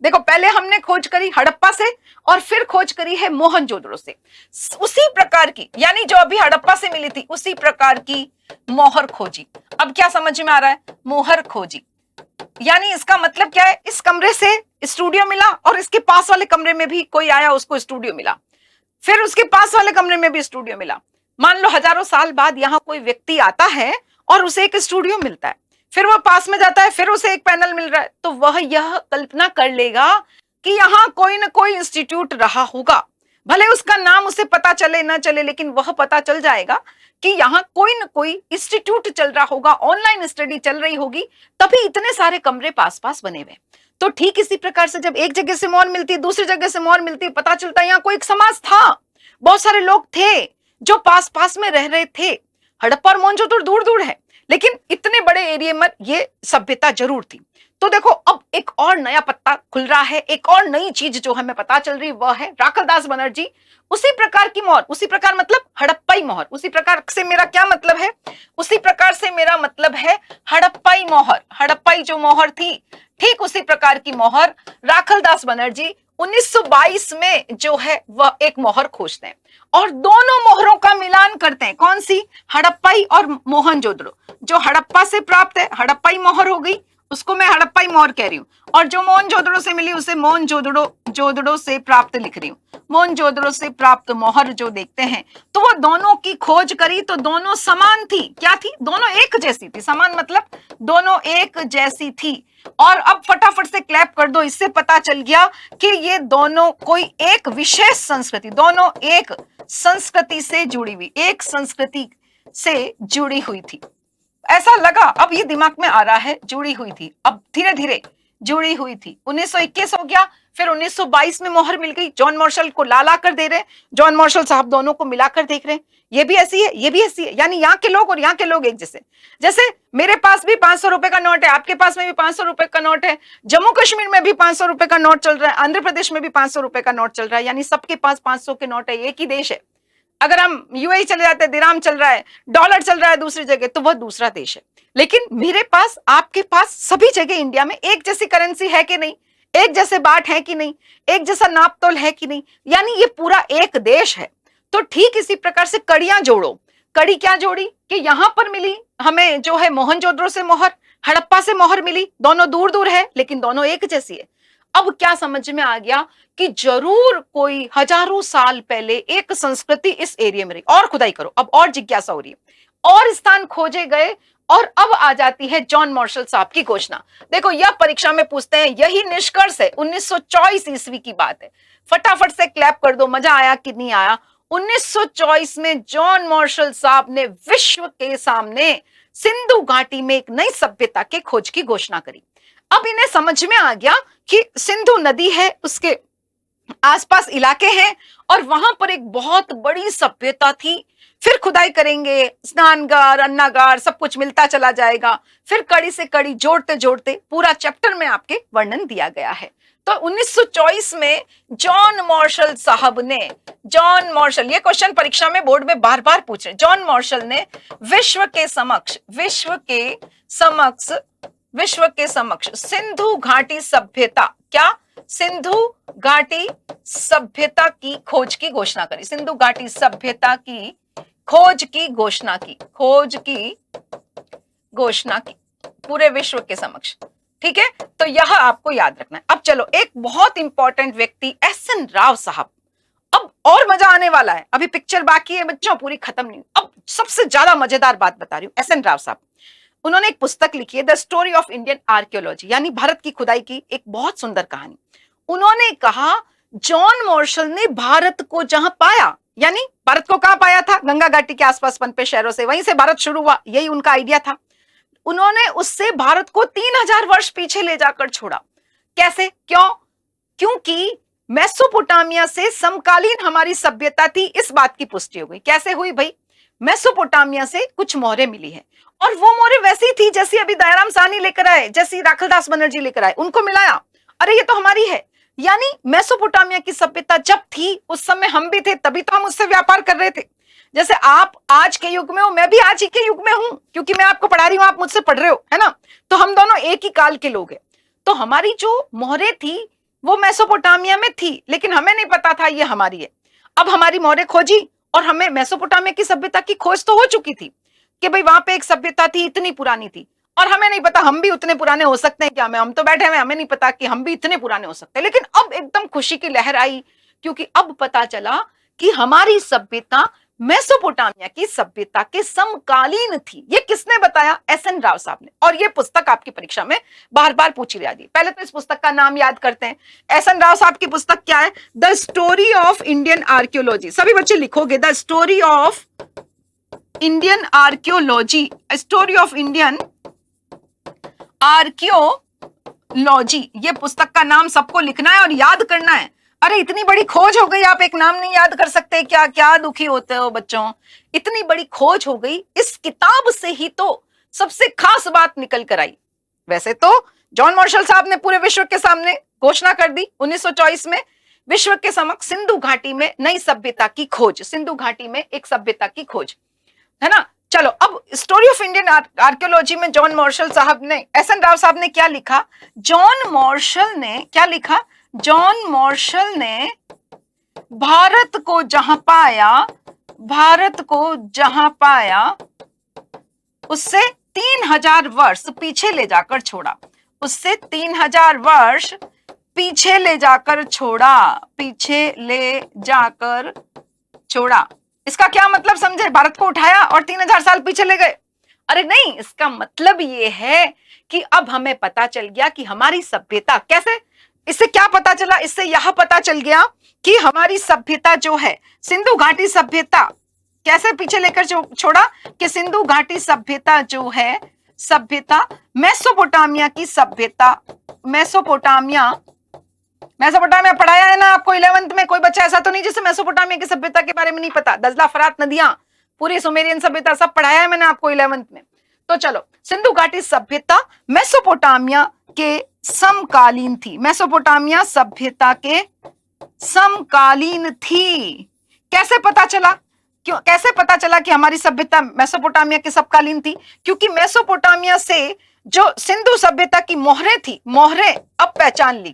देखो, पहले हमने खोज करी हड़प्पा से और फिर खोज करी है मोहनजोदड़ो से। उसी प्रकार की, यानी जो अभी हड़प्पा से मिली थी, उसी प्रकार की मोहर खोजी। अब क्या समझ में आ रहा है? मोहर खोजी, यानी इसका मतलब क्या है? इस कमरे से स्टूडियो मिला और इसके पास वाले कमरे में भी कोई आया, उसको स्टूडियो मिला, फिर उसके पास वाले कमरे में भी स्टूडियो मिला। मान लो हजारों साल बाद यहां कोई व्यक्ति आता है और उसे एक स्टूडियो मिलता है, फिर वह पास में जाता है, फिर उसे एक पैनल मिल रहा है, तो वह यह कल्पना कर लेगा कि यहां कोई ना कोई इंस्टीट्यूट रहा होगा। भले उसका नाम उसे पता चले ना चले, लेकिन वह पता चल जाएगा कि यहाँ कोई न कोई इंस्टीट्यूट चल रहा होगा, ऑनलाइन स्टडी चल रही होगी, तभी इतने सारे कमरे पास पास बने हुए। तो ठीक इसी प्रकार से जब एक जगह से मोहर मिलती है, दूसरी जगह से मोहर मिलती है, पता चलता है यहाँ कोई एक समाज था, बहुत सारे लोग थे जो पास पास में रह रहे थे। हड़प्पा और मोहनजोदड़ो दूर दूर है, लेकिन इतने बड़े एरिया में ये सभ्यता जरूर थी। तो देखो, अब एक और नया पत्ता खुल रहा है, एक और नई चीज जो हमें पता चल रही, वह है राखलदास बनर्जी। उसी प्रकार की मोहर, उसी प्रकार मतलब हड़प्पाई मोहर। उसी प्रकार से मेरा क्या मतलब है? उसी प्रकार से मेरा मतलब है हड़प्पाई मोहर। हड़प्पाई जो मोहर थी, ठीक उसी प्रकार की मोहर राखलदास बनर्जी 1922 में जो है वह एक मोहर खोजते हैं और दोनों मोहरों का मिलान करते हैं। कौन सी? हड़प्पाई और मोहनजोदड़ो। जो हड़प्पा से प्राप्त है, हड़प्पाई मोहर हो गई, उसको मैं हड़प्पाई मोहर कह रही हूँ, और जो मोहनजोदड़ो से मिली उसे मोहनजोदड़ो से प्राप्त लिख रही हूँ। मोहनजोदड़ो से प्राप्त मोहर जो देखते हैं, तो वो दोनों की खोज करी तो दोनों समान थी। क्या थी? दोनों एक जैसी थी। समान मतलब दोनों एक जैसी थी। और अब फटाफट से क्लैप कर दो, इससे पता चल गया कि ये दोनों कोई एक विशेष संस्कृति, दोनों एक संस्कृति से जुड़ी हुई, एक संस्कृति से जुड़ी हुई थी। ऐसा लगा, अब ये दिमाग में आ रहा है, जुड़ी हुई थी, अब धीरे धीरे जुड़ी हुई थी। 1921 हो गया, फिर 1922 में मोहर मिल गई। जॉन मार्शल को ला कर दे रहे, जॉन मार्शल साहब दोनों को मिलाकर देख रहे हैं, ये भी ऐसी है, ये भी ऐसी है, यानी यहाँ के लोग और यहाँ के लोग एक जैसे। जैसे मेरे पास भी 500 रुपए का नोट है, आपके पास में भी 500 रुपए का नोट है, जम्मू कश्मीर में भी 500 रुपए का नोट चल रहा है, आंध्र प्रदेश में भी 500 रुपए का नोट चल रहा है, यानी सबके पास 500 के नोट है, एक ही देश है। अगर हम यूएई चले जाते हैं, दिराम चल रहा है, डॉलर चल रहा है दूसरी जगह, तो वह दूसरा देश है। लेकिन मेरे पास, आपके पास, सभी जगह इंडिया में एक जैसी करेंसी है कि नहीं, एक जैसे बाट है कि नहीं, एक जैसा नापतोल है कि नहीं, यानी ये पूरा एक देश है। तो ठीक इसी प्रकार से कड़ियां जोड़ो। कड़ी क्या जोड़ी कि यहां पर मिली हमें जो है मोहनजोदड़ो से मोहर, हड़प्पा से मोहर मिली, दोनों दूर दूर है लेकिन दोनों एक जैसी है। अब क्या समझ में आ गया कि जरूर कोई हजारों साल पहले एक संस्कृति इस एरिया में रही। और खुदाई करो, अब और जिज्ञासा हो रही है, और स्थान खोजे गए, और अब आ जाती है जॉन मार्शल साहब की घोषणा। देखो यह परीक्षा में पूछते हैं, यही निष्कर्ष है। 1924 ईस्वी की बात है, फटाफट से क्लैप कर दो, मजा आया कि नहीं आया। 1924 में जॉन मार्शल साहब ने विश्व के सामने सिंधु घाटी में एक नई सभ्यता के खोज की घोषणा करी। अब इन्हें समझ में आ गया कि सिंधु नदी है, उसके आसपास इलाके हैं, और वहां पर एक बहुत बड़ी सभ्यता थी। फिर खुदाई करेंगे, स्नानगार, अन्नागार, सब कुछ मिलता चला जाएगा। फिर कड़ी से कड़ी जोड़ते जोड़ते पूरा चैप्टर में आपके वर्णन दिया गया है। तो 1924 में जॉन मार्शल साहब ने, जॉन मार्शल, ये क्वेश्चन परीक्षा में बोर्ड में बार बार पूछ रहे, जॉन मार्शल ने विश्व के समक्ष सिंधु घाटी सभ्यता, क्या, सिंधु घाटी सभ्यता की खोज की घोषणा करी। सिंधु घाटी सभ्यता की खोज की घोषणा की पूरे विश्व के समक्ष। ठीक है, तो यह आपको याद रखना है। अब चलो, एक बहुत इंपॉर्टेंट व्यक्ति एस.एन. राव साहब। अब और मजा आने वाला है, अभी पिक्चर बाकी है बच्चों, पूरी खत्म नहीं। अब सबसे ज्यादा मजेदार बात बता रही हूं। एस.एन. राव साहब, उन्होंने एक पुस्तक लिखी है, the story of Indian archaeology, यानी भारत की खुदाई की एक बहुत सुंदर कहानी। उन्होंने कहा जॉन मार्शल ने भारत को जहां पाया, यानी भारत को कहां पाया था, गंगा घाटी के आसपास पनपे शहरों से, वहीं से भारत शुरू हुआ, यही उनका आइडिया था। उन्होंने उससे भारत को 3000 वर्ष पीछे ले जाकर छोड़ा। कैसे, क्यों? क्योंकि मेसोपोटामिया से समकालीन हमारी सभ्यता थी, इस बात की पुष्टि हो गई। कैसे हुई भाई? मेसोपोटामिया से कुछ मोहरें मिली है, और वो मोहरें वैसी थी जैसी अभी दयाराम साहनी लेकर आए, जैसी राखलदास बनर्जी लेकर आए, उनको मिलाया, अरे ये तो हमारी है। यानी मेसोपोटामिया की सभ्यता जब थी उस समय हम भी थे, तभी तो हम उससे व्यापार कर रहे थे। जैसे आप आज के युग में हो, मैं भी आज ही के युग में हूं, क्योंकि मैं आपको पढ़ा रही हूं, आप मुझसे पढ़ रहे हो, है ना। तो हम दोनों एक ही काल के लोग हैं। तो हमारी जो मोहरें थी वो मेसोपोटामिया में थी, लेकिन हमें नहीं पता था ये हमारी है। अब हमारी मोहरें खोजी, और हमें मेसोपोटामिया की सभ्यता की खोज तो हो चुकी थी कि भाई वहां पे एक सभ्यता थी, इतनी पुरानी थी, और हमें नहीं पता हम भी उतने पुराने हो सकते हैं क्या। हम तो बैठे हुए, हमें नहीं पता कि हम भी इतने पुराने हो सकते हैं। लेकिन अब एकदम खुशी की लहर आई, क्योंकि अब पता चला कि हमारी सभ्यता मेसोपोटामिया की सभ्यता के समकालीन थी। ये किसने बताया? एस.एन. राव साहब ने। और ये पुस्तक आपकी परीक्षा में बार बार पूछी जाती है। पहले तो इस पुस्तक का नाम याद करते हैं। एस.एन. राव साहब की पुस्तक क्या है? The story of Indian archaeology. सभी बच्चे लिखोगे, the story of Indian archaeology, story of Indian archaeology. ये पुस्तक का नाम सबको लिखना है और याद करना है। अरे इतनी बड़ी खोज हो गई, आप एक नाम नहीं याद कर सकते क्या? क्या दुखी होते हो बच्चों, इतनी बड़ी खोज हो गई। इस किताब से ही तो सबसे खास बात निकल कर आई। वैसे तो जॉन मार्शल साहब ने पूरे विश्व के सामने घोषणा कर दी 1924 में, विश्व के समक्ष सिंधु घाटी में नई सभ्यता की खोज, सिंधु घाटी में एक सभ्यता की खोज, है ना। चलो, अब स्टोरी ऑफ इंडियन आर्कियोलॉजी में जॉन मार्शल साहब ने, एस.एन. राव साहब ने क्या लिखा? जॉन मार्शल ने क्या लिखा? जॉन मार्शल ने भारत को जहां पाया उससे 3000 वर्ष पीछे ले जाकर छोड़ा। उससे 3000 वर्ष पीछे ले जाकर छोड़ा। इसका क्या मतलब समझे? भारत को उठाया और 3000 साल पीछे ले गए? अरे नहीं, इसका मतलब ये है कि अब हमें पता चल गया कि हमारी सभ्यता कैसे, इससे क्या पता चला? इससे यह पता चल गया कि हमारी सभ्यता जो है, सिंधु घाटी सभ्यता, कैसे पीछे लेकर छोड़ा कि सिंधु घाटी सभ्यता जो है, सभ्यता मेसोपोटामिया की सभ्यता, मेसोपोटामिया पढ़ाया है ना आपको 11th में? कोई बच्चा ऐसा तो नहीं जिसे मेसोपोटामिया की सभ्यता के बारे में नहीं पता। दजला, फरात नदियां, पूरी सुमेरियन सभ्यता सब पढ़ाया है मैंने आपको 11th में। तो चलो, सिंधु घाटी सभ्यता मेसोपोटामिया के समकालीन थी, मेसोपोटामिया सभ्यता के समकालीन थी। कैसे पता चला? कैसे पता चला कि हमारी सभ्यता मेसोपोटामिया के समकालीन थी? क्योंकि मेसोपोटामिया से जो सिंधु सभ्यता की मोहरें थी, मोहरें अब पहचान ली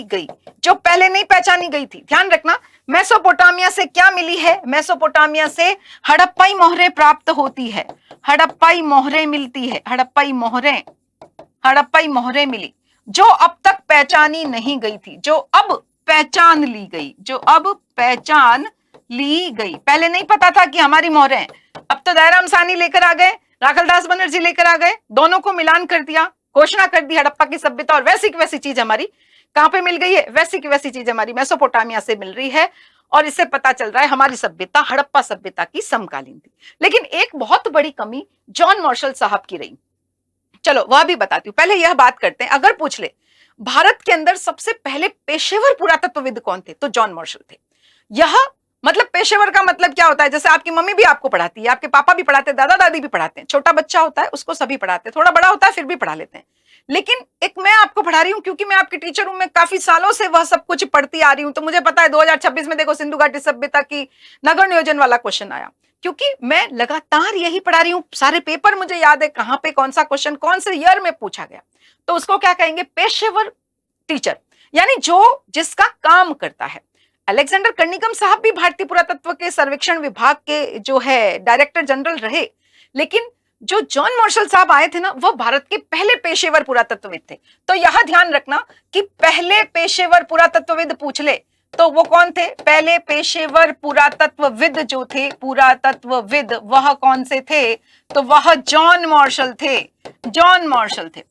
गई, जो पहले नहीं पहचानी गई थी। ध्यान रखना, मेसोपोटामिया से क्या मिली है? मेसोपोटामिया से हड़प्पाई मोहरें प्राप्त होती है, हड़प्पाई मोहरें मिलती है, हड़प्पाई मोहरें हड़प्पाई मोहरें मिली जो अब तक पहचानी नहीं गई थी, जो अब पहचान ली गई, जो अब पहचान ली गई। पहले नहीं पता था कि हमारी मोहरें हैं, अब तो दयाराम साहनी लेकर आ गए, राखलदास बनर्जी लेकर आ गए, दोनों को मिलान कर दिया, घोषणा कर दी हड़प्पा की सभ्यता। और वैसी की वैसी चीज हमारी कहां पे मिल गई है? वैसी की वैसी चीज हमारी मेसोपोटामिया से मिल रही है, और इससे पता चल रहा है हमारी सभ्यता हड़प्पा सभ्यता की समकालीन थी। लेकिन एक बहुत बड़ी कमी जॉन मार्शल साहब की रही, चलो वह भी बताती हूँ। पहले यह बात करते हैं, अगर पूछ ले भारत के अंदर सबसे पहले पेशेवर पुरातत्वविद कौन थे, तो जॉन मार्शल थे। यह मतलब पेशेवर का मतलब क्या होता है? जैसे आपकी मम्मी भी आपको पढ़ाती है, आपके पापा भी पढ़ाते हैं, दादा दादी भी पढ़ाते हैं, छोटा बच्चा होता है उसको सभी पढ़ाते हैं, थोड़ा बड़ा होता है फिर भी पढ़ा लेते हैं। लेकिन एक मैं आपको पढ़ा रही हूँ क्योंकि मैं आपकी टीचर हूं, मैं काफी सालों से वह सब कुछ पढ़ती आ रही हूं, तो मुझे पता है 2026 में देखो सिंधु घाटी सभ्यता की नगर नियोजन वाला क्वेश्चन आया, क्योंकि मैं लगातार यही पढ़ा रही हूँ, सारे पेपर मुझे याद है कहां पे कौन सा क्वेश्चन कौन से ईयर में पूछा गया। तो उसको क्या कहेंगे? पेशेवर टीचर, यानी जो जिसका काम करता है। अलेक्जेंडर कर्निकम साहब भी भारतीय पुरातत्व के सर्वेक्षण विभाग के जो है डायरेक्टर जनरल रहे, लेकिन जो जॉन मार्शल साहब आए थे ना, वह भारत के पहले पेशेवर पुरातत्वविद थे। तो यह ध्यान रखना कि पहले पेशेवर पुरातत्वविद पूछ ले तो वो कौन थे? पहले पेशेवर पुरातत्वविद जो थे, पुरातत्वविद, वह कौन से थे? तो वह जॉन मार्शल थे, जॉन मार्शल थे।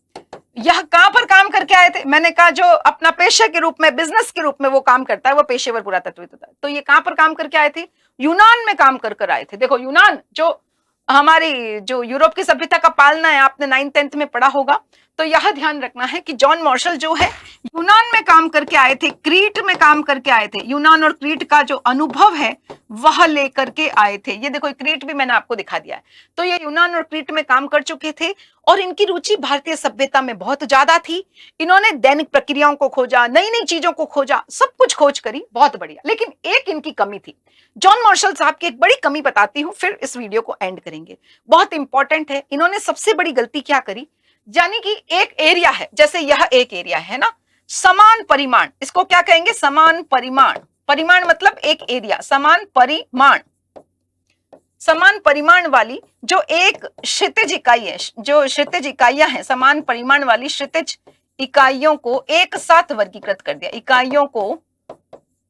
यह कहां पर काम करके आए थे? मैंने कहा जो अपना पेशे के रूप में, बिजनेस के रूप में वो काम करता है, वो पेशेवर पुरातत्वविद होता है। तो ये कहां पर काम करके आए थे? यूनान में काम कर आए थे। देखो यूनान जो हमारी जो यूरोप की सभ्यता का पालना है, आपने 9th 10th में पढ़ा होगा। तो यह ध्यान रखना है कि जॉन मार्शल जो है यूनान में काम करके आए थे, क्रीट में काम करके आए थे। यूनान और क्रीट का जो अनुभव है वह लेकर के आए थे। ये देखो क्रीट भी मैंने आपको दिखा दिया है। तो ये यूनान और क्रीट में काम कर चुके थे और इनकी रुचि भारतीय सभ्यता में बहुत ज्यादा थी। इन्होंने दैनिक प्रक्रियाओं को खोजा, नई नई चीजों को खोजा, सब कुछ खोज करी, बहुत बढ़िया। लेकिन एक इनकी कमी थी। जॉन मार्शल साहब की एक बड़ी कमी बताती हूं, फिर इस वीडियो को एंड करेंगे, बहुत इंपॉर्टेंट है। इन्होंने सबसे बड़ी गलती क्या करी? यानी कि एक एरिया है, जैसे यह एक एरिया है ना, समान परिमाण, इसको क्या कहेंगे? समान परिमाण। परिमाण मतलब एक एरिया, समान परिमाण, समान परिमाण वाली जो एक क्षितिज इकाई है, जो क्षितिज इकाइयां हैं, समान परिमाण वाली क्षितिज इकाइयों को एक साथ वर्गीकृत कर दिया। इकाइयों को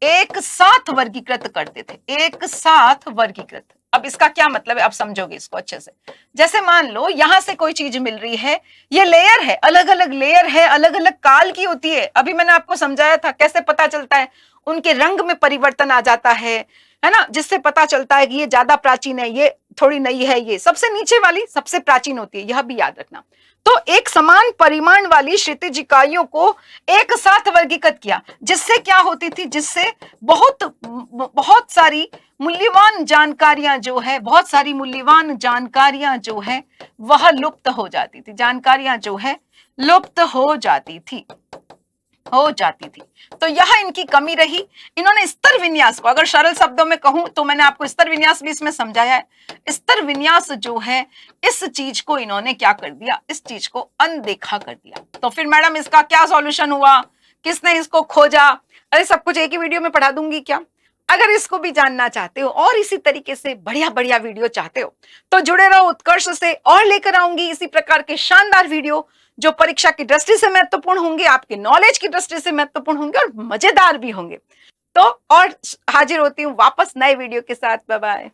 एक साथ वर्गीकृत करते थे, एक साथ वर्गीकृत। अब इसका क्या मतलब है? आप समझोगे इसको अच्छे से। जैसे मान लो यहां से कोई चीज मिल रही है, ये लेयर है, अलग अलग लेयर है, अलग अलग काल की होती है। अभी मैंने आपको समझाया था कैसे पता चलता है, उनके रंग में परिवर्तन आ जाता है ना, जिससे पता चलता है कि ये ज्यादा प्राचीन है, ये थोड़ी नई है, ये सबसे नीचे वाली सबसे प्राचीन होती है, यह भी याद रखना। तो एक समान परिमाण वाली क्षितिज इकाइयों को एक साथ वर्गीकृत किया, जिससे क्या होती थी? जिससे बहुत सारी मूल्यवान जानकारियां जो है, बहुत सारी मूल्यवान जानकारियां जो है वह लुप्त हो जाती थी, जानकारियां जो है लुप्त हो जाती थी। तो यह इनकी कमी रही। इन्होंने स्तर विन्यास को, अगर सरल शब्दों में कहूं तो मैंने आपको स्तर विन्यास भी इसमें समझाया है। स्तर विन्यास जो है, इस चीज को इन्होंने क्या कर दिया? इस चीज को अनदेखा कर दिया। तो फिर मैडम इसका क्या सॉल्यूशन हुआ? किसने इसको खोजा? अरे सब कुछ एक ही वीडियो में पढ़ा दूंगी क्या? अगर इसको भी जानना चाहते हो और इसी तरीके से बढ़िया बढ़िया वीडियो चाहते हो तो जुड़े रहो उत्कर्ष से, और लेकर आऊंगी इसी प्रकार के शानदार वीडियो जो परीक्षा की दृष्टि से महत्वपूर्ण होंगे, आपके नॉलेज की दृष्टि से महत्वपूर्ण होंगे और मजेदार भी होंगे। तो और हाजिर होती हूँ वापस नए वीडियो के साथ। Bye bye.